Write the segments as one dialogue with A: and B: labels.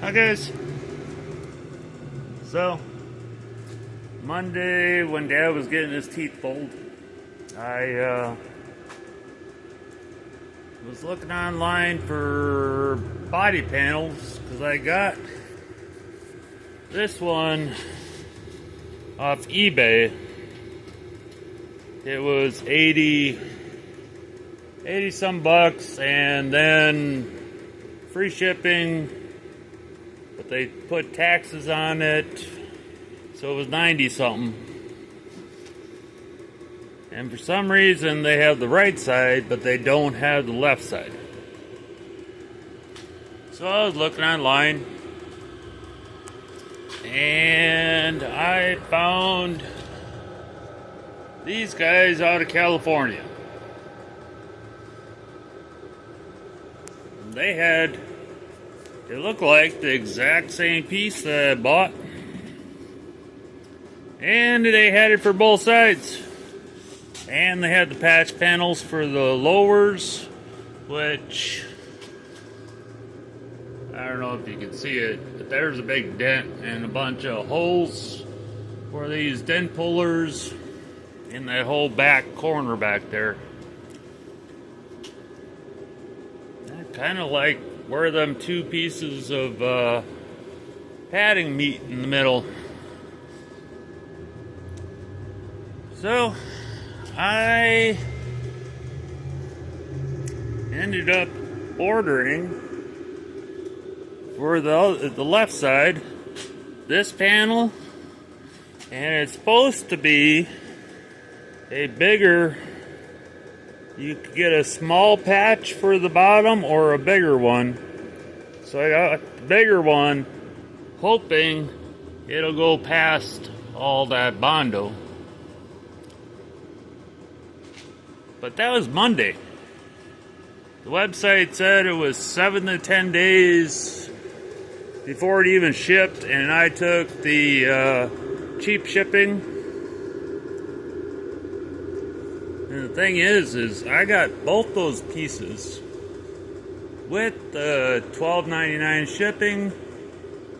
A: Hi guys. So Monday when Dad was getting his teeth pulled, I was looking online for body panels because I got this one off eBay. It was 80 some bucks and then free shipping, but they put taxes on it, so it was 90 something. And for some reason they have the right side, but they don't have the left side. So I was looking online and I found these guys out of California. They look like the exact same piece that I bought, and they had it for both sides. And they had the patch panels for the lowers, which I don't know if you can see it, but there's a big dent and a bunch of holes where they use dent pullers in that whole back corner back there. Kind of like where them two pieces of padding meet in the middle. So I ended up ordering for the left side this panel, and it's supposed to be a bigger. You could get a small patch for the bottom or a bigger one. So I got the bigger one, hoping it'll go past all that Bondo. But that was Monday. The website said it was 7 to 10 days before it even shipped, and I took the cheap shipping. And the thing is I got both those pieces with the $12.99 shipping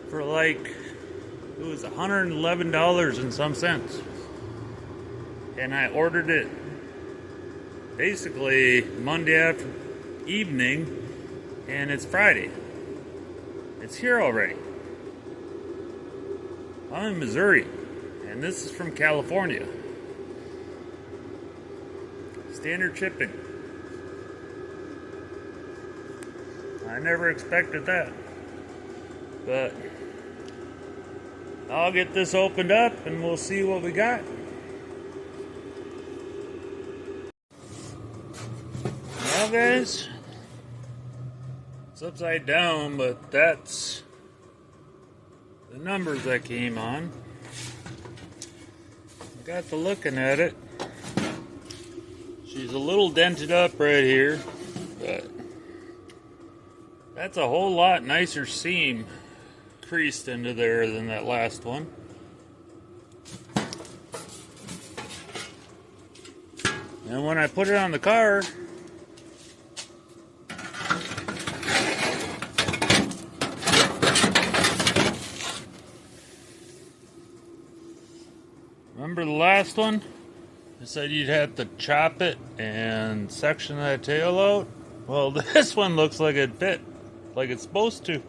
A: for like, it was $111 and some cents. And I ordered it basically Monday after evening, and it's Friday. It's here already. I'm in Missouri, and this is from California. Standard shipping. I never expected that. But I'll get this opened up and we'll see what we got. Now guys, it's upside down, but that's the numbers that came on. Got to looking at it. She's a little dented up right here, but that's a whole lot nicer seam creased into there than that last one. And when I put it on the car, remember the last one? I said you'd have to chop it and section that tail out. Well, this one looks like it fit, like it's supposed to.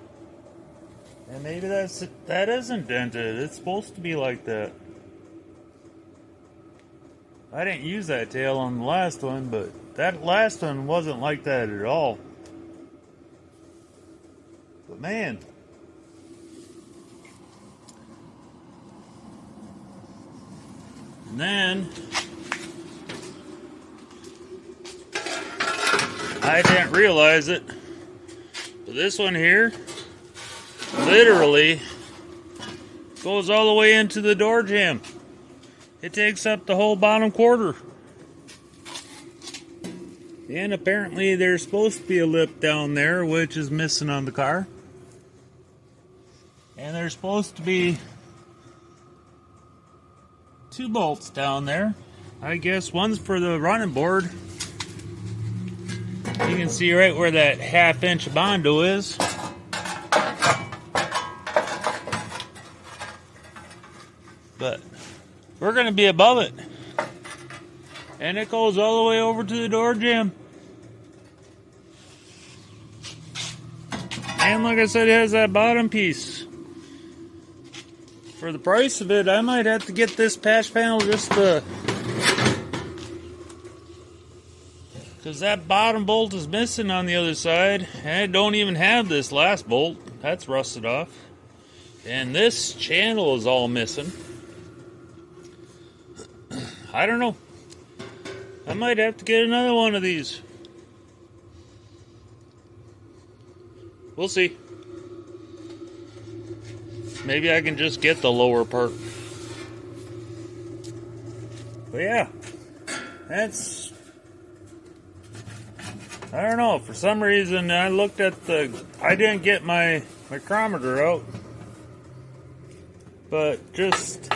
A: And maybe that isn't dented. It's supposed to be like that. I didn't use that tail on the last one, but that last one wasn't like that at all. But man, and then I didn't realize it, but this one here literally goes all the way into the door jamb. It takes up the whole bottom quarter. And apparently there's supposed to be a lip down there, which is missing on the car. And there's supposed to be 2 bolts down there. I guess one's for the running board. You can see right where that 1/2 inch Bondo is. But we're going to be above it. And it goes all the way over to the door jamb. And like I said, it has that bottom piece. For the price of it, I might have to get this patch panel just to... because that bottom bolt is missing on the other side. And it don't even have this last bolt. That's rusted off. And this channel is all missing. I don't know. I might have to get another one of these. We'll see. Maybe I can just get the lower part. But yeah, that's... I don't know. For some reason, I looked at the... I didn't get my micrometer out. But just...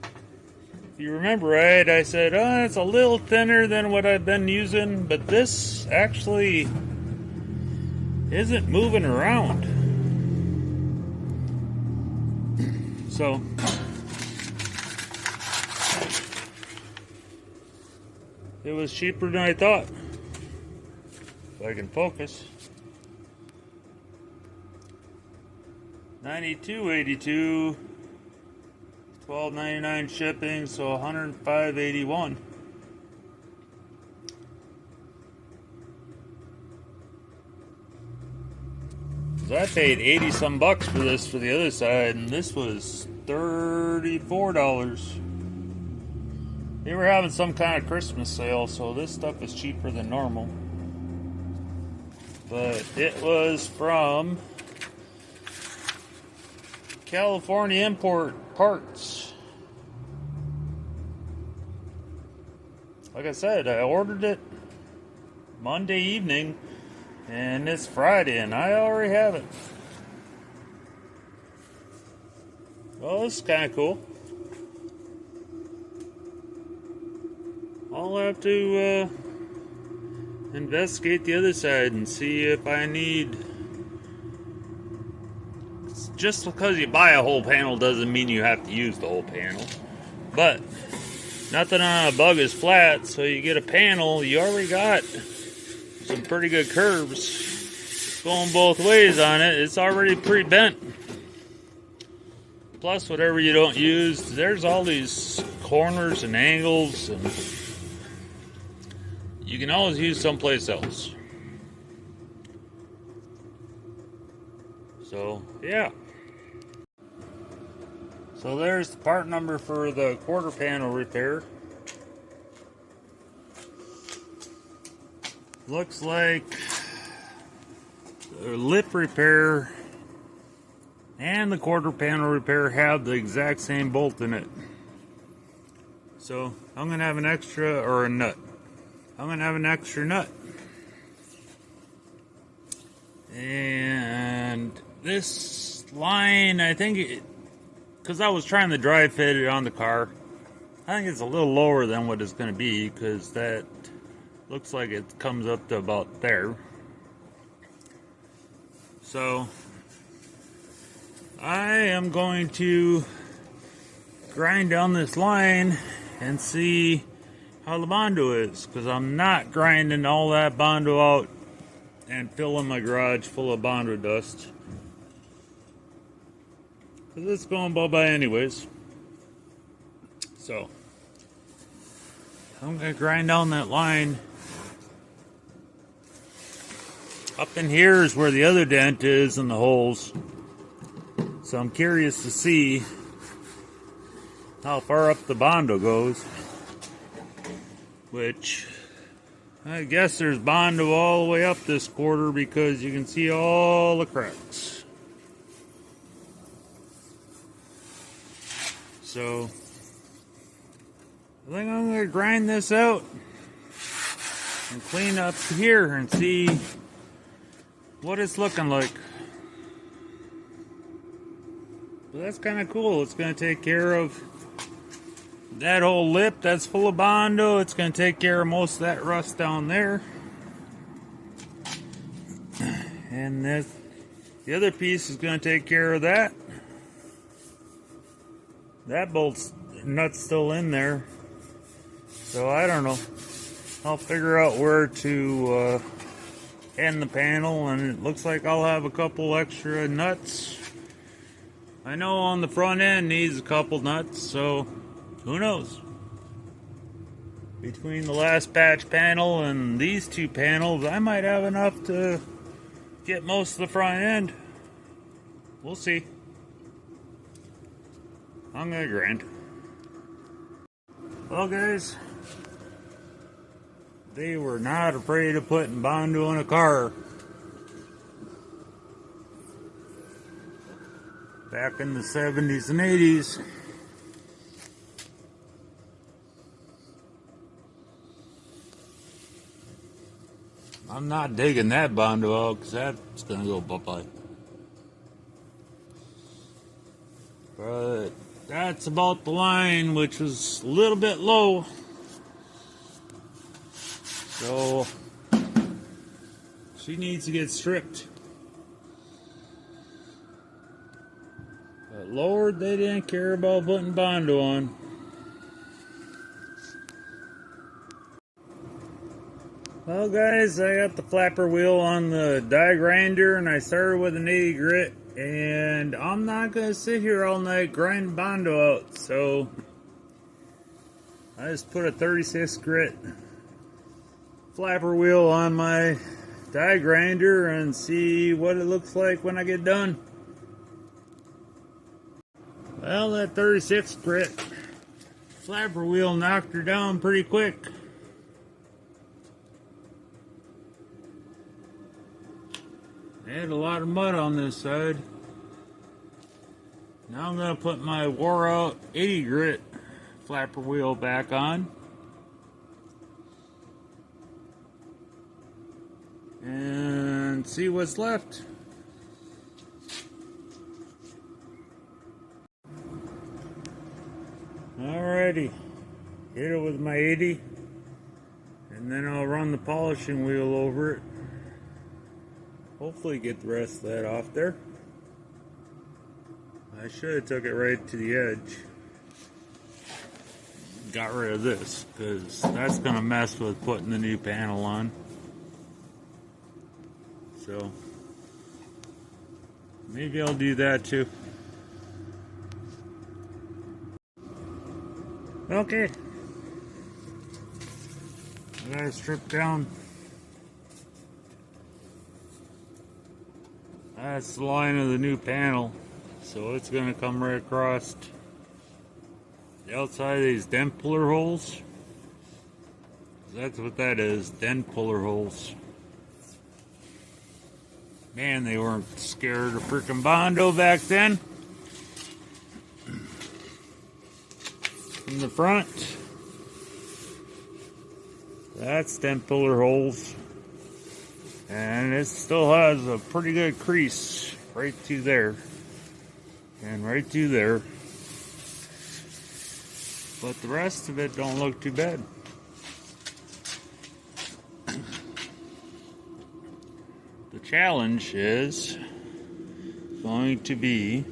A: if you remember right, I said, oh, it's a little thinner than what I've been using. But this actually isn't moving around. So... it was cheaper than I thought. If I can focus. $92.82, $12.99 shipping, so $105.81. So I paid 80 some bucks for this for the other side, and this was $34. They were having some kind of Christmas sale, so this stuff is cheaper than normal. But it was from California Import Parts. Like I said, I ordered it Monday evening, and it's Friday, and I already have it. Well, this is kind of cool. I'll have to investigate the other side and see if I need... just because you buy a whole panel doesn't mean you have to use the whole panel. But nothing on a bug is flat, so you get a panel, you already got some pretty good curves going both ways on it. It's already pre-bent. Plus, whatever you don't use, there's all these corners and angles, and you can always use someplace else. So, yeah. So there's the part number for the quarter panel repair. Looks like the lip repair and the quarter panel repair have the exact same bolt in it. So I'm going to have an extra, or a nut. I'm going to have an extra nut. And this line, I think, because I was trying to dry fit it on the car, I think it's a little lower than what it's going to be, because that looks like it comes up to about there. So I am going to grind down this line and see how the Bondo is, because I'm not grinding all that Bondo out and filling my garage full of Bondo dust, because it's going bye-bye anyways. So I'm going to grind down that line. Up in here is where the other dent is and the holes. So I'm curious to see how far up the Bondo goes. Which, I guess there's Bondo all the way up this quarter, because you can see all the cracks. So I think I'm going to grind this out and clean up here and see what it's looking like. But that's kind of cool. It's going to take care of that whole lip that's full of Bondo. It's going to take care of most of that rust down there. And the other piece is going to take care of that. that bolt's nut's still in there. So I don't know. I'll figure out where to end the panel, and it looks like I'll have a couple extra nuts. I know on the front end needs a couple nuts, so who knows? Between the last batch panel and these two panels, I might have enough to get most of the front end. We'll see. I'm gonna grind. Well, guys, they were not afraid of putting Bondo in a car. Back in the 70s and 80s. I'm not digging that Bondo out because that's going to go bye-bye. But that's about the line, which was a little bit low. So she needs to get stripped. But Lord, they didn't care about putting Bondo on. Well, guys, I got the flapper wheel on the die grinder, and I started with an 80 grit, and I'm not going to sit here all night grinding Bondo out, so I just put a 36 grit flapper wheel on my die grinder and see what it looks like when I get done. Well, that 36 grit flapper wheel knocked her down pretty quick. I had a lot of mud on this side. Now I'm going to put my wore out 80 grit flapper wheel back on. And see what's left. Alrighty. Hit it with my 80. And then I'll run the polishing wheel over it. Hopefully get the rest of that off there. I should have took it right to the edge. Got rid of this, because that's going to mess with putting the new panel on. So, maybe I'll do that too. Okay. I gotta strip down. That's the line of the new panel, so it's going to come right across the outside of these dent puller holes. That's what that is, dent puller holes. Man, they weren't scared of freaking Bondo back then. From the front, that's dent puller holes. And it still has a pretty good crease right through there. And right through there. But the rest of it don't look too bad. The challenge is going to be,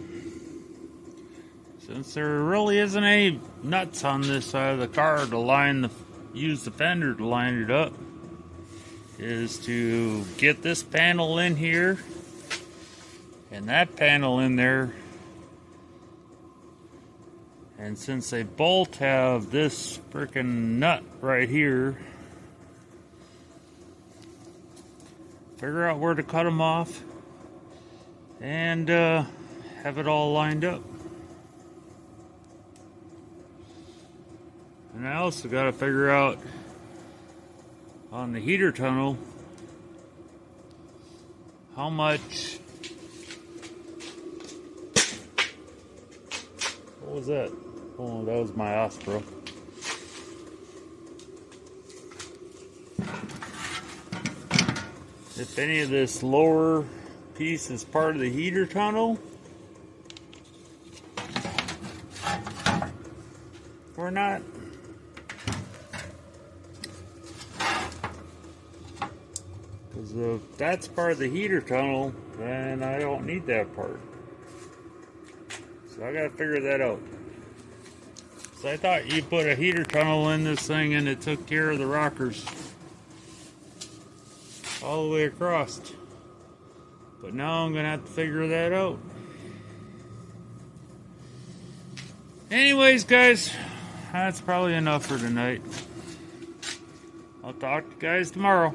A: since there really isn't any nuts on this side of the car to use the fender to line it up, is to get this panel in here and that panel in there, and since they both have this freaking nut right here, figure out where to cut them off and have it all lined up. And I also got to figure out on the heater tunnel how much. What was that? Oh, that was my Osprey. If any of this lower piece is part of the heater tunnel or not. Because if that's part of the heater tunnel, then I don't need that part. So I gotta figure that out. So I thought you put a heater tunnel in this thing and it took care of the rockers all the way across. But now I'm gonna have to figure that out. Anyways, guys, that's probably enough for tonight. I'll talk to you guys tomorrow.